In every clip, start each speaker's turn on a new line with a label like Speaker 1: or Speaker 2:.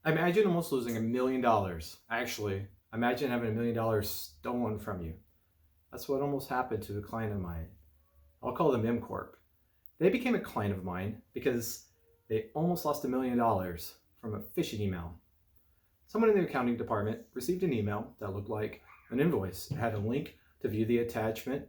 Speaker 1: I imagine almost losing $1 million. Actually, imagine having $1 million stolen from you. That's what almost happened to a client of mine. I'll call them M Corp. They became a client of mine because they almost lost $1 million from a phishing email. Someone in the accounting department received an email that looked like an invoice. It had a link to view the attachment.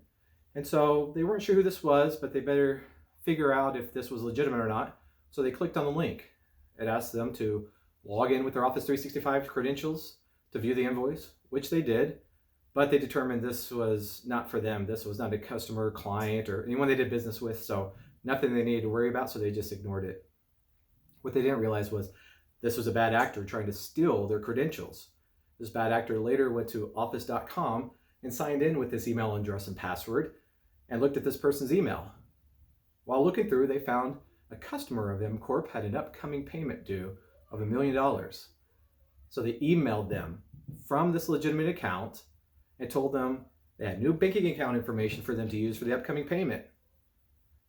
Speaker 1: And so they weren't sure who this was, but they better figure out if this was legitimate or not. So they clicked on the link. It asked them to log in with their Office 365 credentials to view the invoice, which they did, but they determined this was not for them. This was not a customer, client, or anyone they did business with, so nothing they needed to worry about, so they just ignored it. What they didn't realize was this was a bad actor trying to steal their credentials. This bad actor later went to office.com and signed in with this email address and password and looked at this person's email. While looking through, they found a customer of M Corp had an upcoming payment due of $1 million. So they emailed them from this legitimate account and told them they had new banking account information for them to use for the upcoming payment.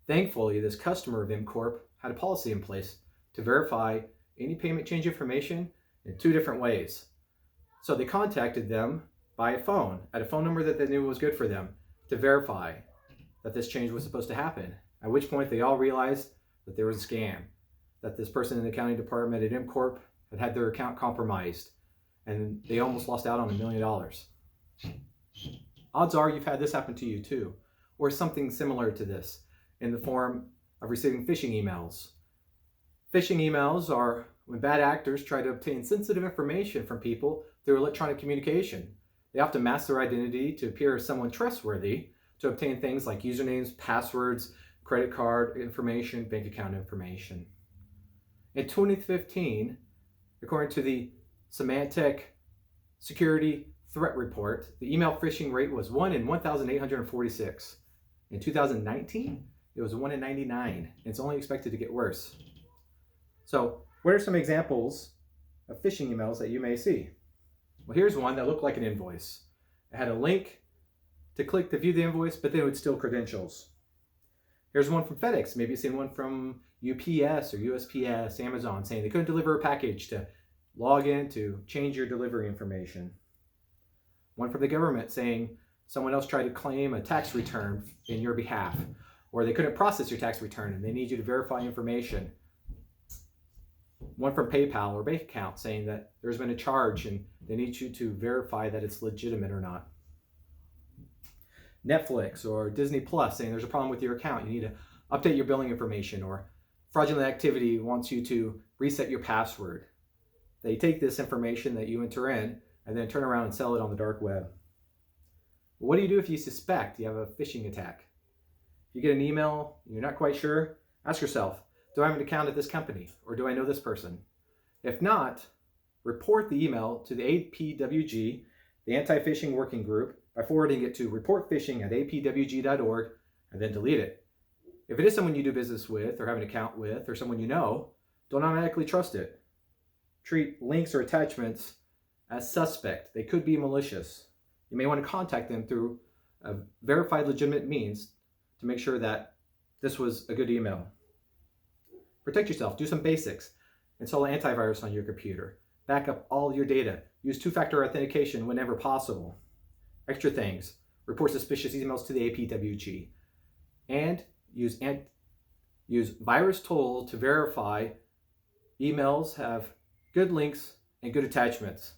Speaker 1: Thankfully, this customer of M Corp had a policy in place to verify any payment change information in two different ways. So they contacted them by phone at a phone number that they knew was good for them to verify that this change was supposed to happen. At which point they all realized that there was a scam, that this person in the accounting department at M Corp had their account compromised, and they almost lost out on $1 million. Odds are you've had this happen to you too, or something similar to this in the form of receiving phishing emails. Phishing emails are when bad actors try to obtain sensitive information from people through electronic communication. They often mask their identity to appear as someone trustworthy to obtain things like usernames, passwords, credit card information, bank account information. In 2015, according to the Symantec Security Threat Report, the email phishing rate was 1 in 1,846. In 2019, it was 1 in 99, and it's only expected to get worse. So, what are some examples of phishing emails that you may see? Well, here's one that looked like an invoice. It had a link to click to view the invoice, but then it would steal credentials. Here's one from FedEx. Maybe you've seen one from UPS or USPS, Amazon, saying they couldn't deliver a package to log in to change your delivery information. One from the government saying someone else tried to claim a tax return in your behalf, or they couldn't process your tax return and they need you to verify information. One from PayPal or bank account saying that there's been a charge and they need you to verify that it's legitimate or not. Netflix or Disney Plus saying there's a problem with your account, you need to update your billing information, or fraudulent activity wants you to reset your password. They take this information that you enter in and then turn around and sell it on the dark web. What do you do if you suspect you have a phishing attack? If you get an email and you're not quite sure, ask yourself, do I have an account at this company, or do I know this person? If not, report the email to the APWG, the Anti-Phishing Working Group, by forwarding it to reportphishing@apwg.org and then delete it. If it is someone you do business with or have an account with or someone you know, don't automatically trust it. Treat links or attachments as suspect. They could be malicious. You may want to contact them through a verified legitimate means to make sure that this was a good email. Protect yourself. Do some basics. Install an antivirus on your computer. Back up all your data. Use two-factor authentication whenever possible. Extra things. Report suspicious emails to the APWG. And use VirusTotal to verify emails have good links and good attachments.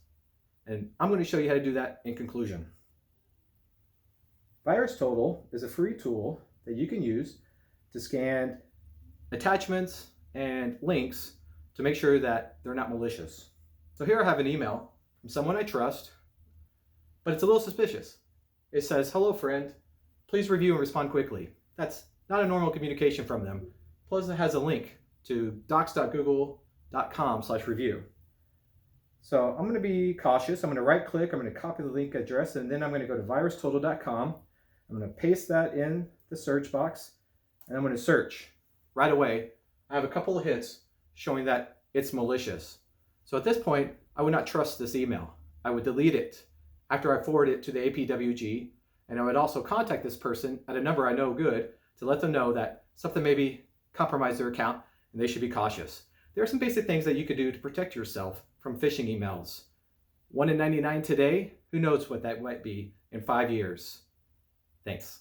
Speaker 1: And I'm going to show you how to do that in conclusion. VirusTotal is a free tool that you can use to scan attachments and links to make sure that they're not malicious. So here I have an email from someone I trust, but it's a little suspicious. It says, "Hello friend, please review and respond quickly." That's not a normal communication from them. Plus it has a link to docs.google.com/review. So I'm going to be cautious. I'm going to right click, I'm going to copy the link address, and then I'm going to go to virustotal.com. I'm going to paste that in the search box, and I'm going to search. Right away, I have a couple of hits showing that it's malicious. So at this point, I would not trust this email. I would delete it after I forward it to the APWG, and I would also contact this person at a number I know good to let them know that something maybe compromised their account and they should be cautious. there are some basic things that you could do to protect yourself from phishing emails. 1 in 99 today, who knows what that might be in 5 years. Thanks.